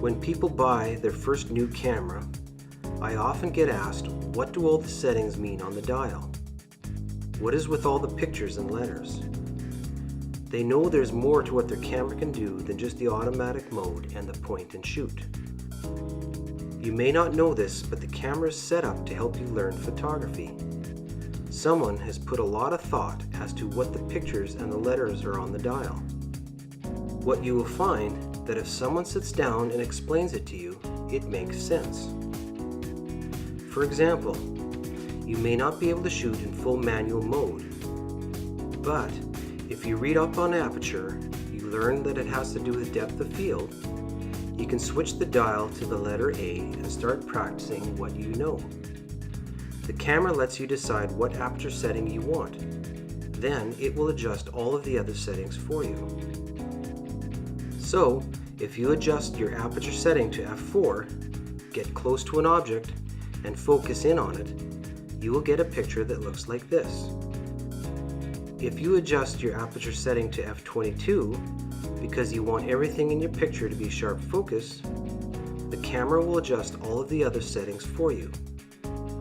When people buy their first new camera, I often get asked, what do all the settings mean on the dial? What is with all the pictures and letters? They know there's more to what their camera can do than just the automatic mode and the point and shoot. You may not know this, but the camera is set up to help you learn photography. Someone has put a lot of thought as to what the pictures and the letters are on the dial. What you will find that if someone sits down and explains it to you, it makes sense. For example, you may not be able to shoot in full manual mode, but if you read up on aperture, you learn that it has to do with depth of field. You can switch the dial to the letter A and start practicing what you know. The camera lets you decide what aperture setting you want. Then it will adjust all of the other settings for you. So, if you adjust your aperture setting to f4, get close to an object, and focus in on it, you will get a picture that looks like this. If you adjust your aperture setting to f22, because you want everything in your picture to be sharp focus, the camera will adjust all of the other settings for you.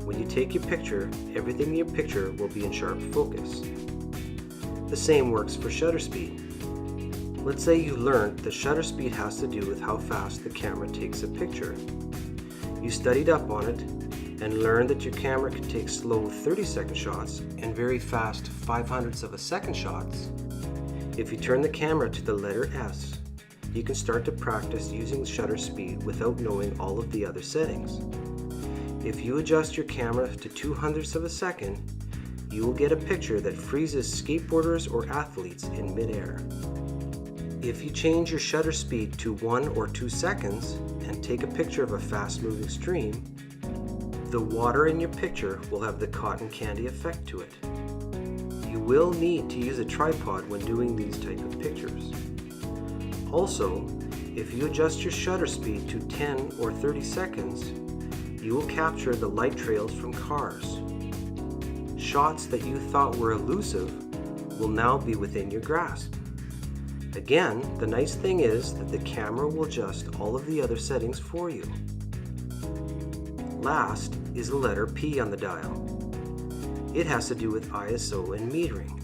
When you take your picture, everything in your picture will be in sharp focus. The same works for shutter speed. Let's say you learned that shutter speed has to do with how fast the camera takes a picture. You studied up on it and learned that your camera can take slow 30-second shots and very fast 0.05 of a second shots. If you turn the camera to the letter S, you can start to practice using shutter speed without knowing all of the other settings. If you adjust your camera to 0.02 of a second, you will get a picture that freezes skateboarders or athletes in midair. If you change your shutter speed to 1 or 2 seconds and take a picture of a fast-moving stream, the water in your picture will have the cotton candy effect to it. You will need to use a tripod when doing these type of pictures. Also, if you adjust your shutter speed to 10 or 30 seconds, you will capture the light trails from cars. Shots that you thought were elusive will now be within your grasp. Again, the nice thing is that the camera will adjust all of the other settings for you. Last is the letter P on the dial. It has to do with ISO and metering.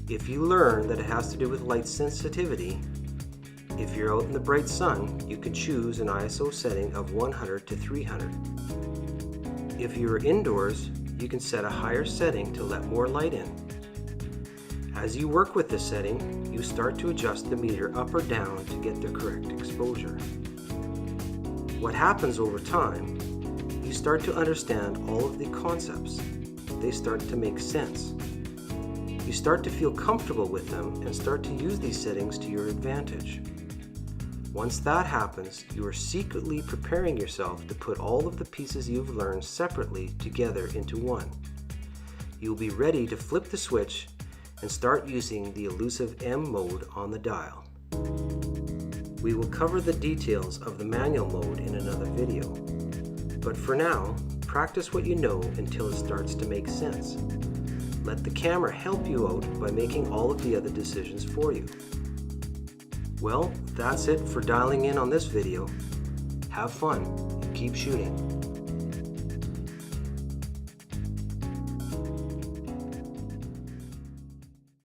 If you learn that it has to do with light sensitivity, if you're out in the bright sun, you can choose an ISO setting of 100 to 300. If you're indoors, you can set a higher setting to let more light in. As you work with this setting, you start to adjust the meter up or down to get the correct exposure. What happens over time, you start to understand all of the concepts. They start to make sense. You start to feel comfortable with them and start to use these settings to your advantage. Once that happens, you are secretly preparing yourself to put all of the pieces you've learned separately together into one. You'll be ready to flip the switch and start using the elusive M mode on the dial. We will cover the details of the manual mode in another video. But for now, practice what you know until it starts to make sense. Let the camera help you out by making all of the other decisions for you. Well, that's it for dialing in on this video. Have fun and keep shooting.